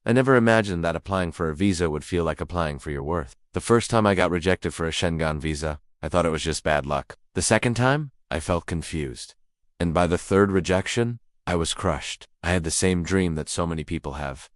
I never imagined that applying for a visa would feel like applying for your worth. The first time I got rejected for a Schengen visa, I thought it was just bad luck. The second time, I felt confused. And by the third rejection, I was crushed. I had the same dream that so many people have.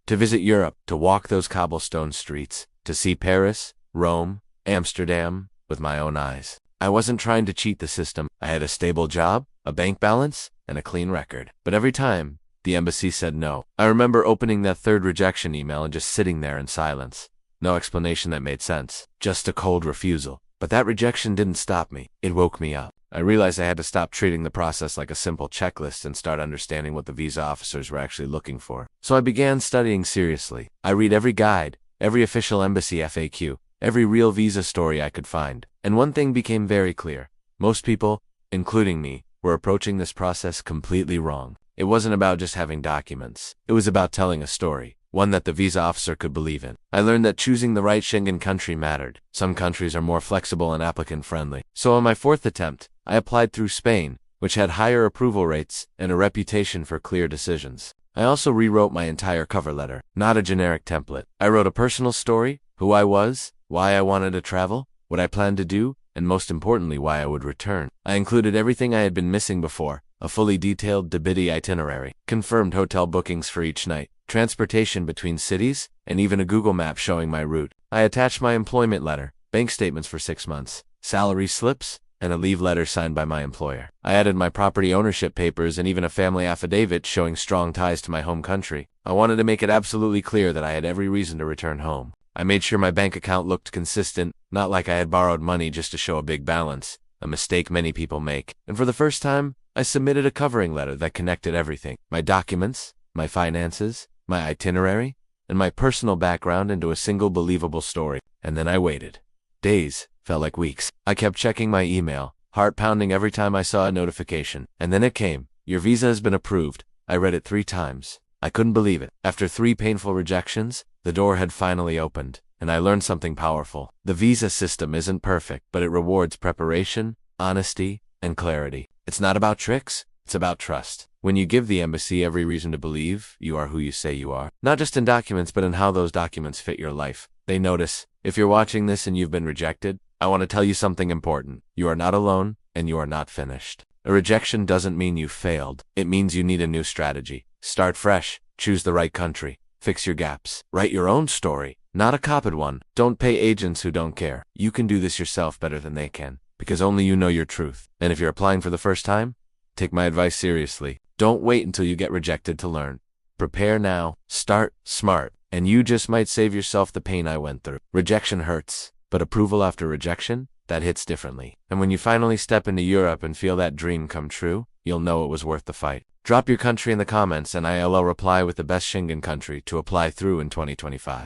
To visit Europe, to walk those cobblestone streets, to see Paris, Rome, Amsterdam with my own eyes. I wasn't trying to cheat the system. I had a stable job, a bank balance, and a clean record. But every time, the embassy said no. I remember opening that third rejection email and just sitting there in silence. No explanation that made sense. Just a cold refusal. But that rejection didn't stop me. It woke me up. I realized I had to stop treating the process like a simple checklist and start understanding what the visa officers were actually looking for. So I began studying seriously. I read every guide, every official embassy FAQ, every real visa story I could find. And one thing became very clear. Most people, including me, were approaching this process completely wrong. It wasn't about just having documents. It was about telling a story, one that the visa officer could believe in. I learned that choosing the right Schengen country mattered. Some countries are more flexible and applicant-friendly. So on my fourth attempt, I applied through Spain, which had higher approval rates and a reputation for clear decisions. I also rewrote my entire cover letter, not a generic template. I wrote a personal story, who I was, why I wanted to travel, what I planned to do, and most importantly, why I would return. I included everything I had been missing before, a fully detailed Debiti itinerary, confirmed hotel bookings for each night, transportation between cities, and even a Google map showing my route. I attached my employment letter, bank statements for 6 months, salary slips, and a leave letter signed by my employer. I added my property ownership papers and even a family affidavit showing strong ties to my home country. I wanted to make it absolutely clear that I had every reason to return home. I made sure my bank account looked consistent, not like I had borrowed money just to show a big balance, a mistake many people make. And for the first time, I submitted a covering letter that connected everything: my documents, my finances, my itinerary, and my personal background into a single believable story. And then I waited. Days felt like weeks. I kept checking my email, heart pounding every time I saw a notification. And then it came. Your visa has been approved. I read it 3 times. I couldn't believe it. After 3 painful rejections, the door had finally opened, and I learned something powerful. The visa system isn't perfect, but it rewards preparation, honesty, and clarity. It's not about tricks, it's about trust. When you give the embassy every reason to believe you are who you say you are, not just in documents, but in how those documents fit your life, they notice. If you're watching this and you've been rejected, I want to tell you something important. You are not alone, and you are not finished. A rejection doesn't mean you failed. It means you need a new strategy. Start fresh, choose the right country, fix your gaps, write your own story, not a copied one. Don't pay agents who don't care. You can do this yourself better than they can, because only you know your truth. And if you're applying for the first time, take my advice seriously. Don't wait until you get rejected to learn. Prepare now, start smart, and you just might save yourself the pain I went through. Rejection hurts, but approval after rejection, that hits differently. And when you finally step into Europe and feel that dream come true, you'll know it was worth the fight. Drop your country in the comments and I'll reply with the best Schengen country to apply through in 2025.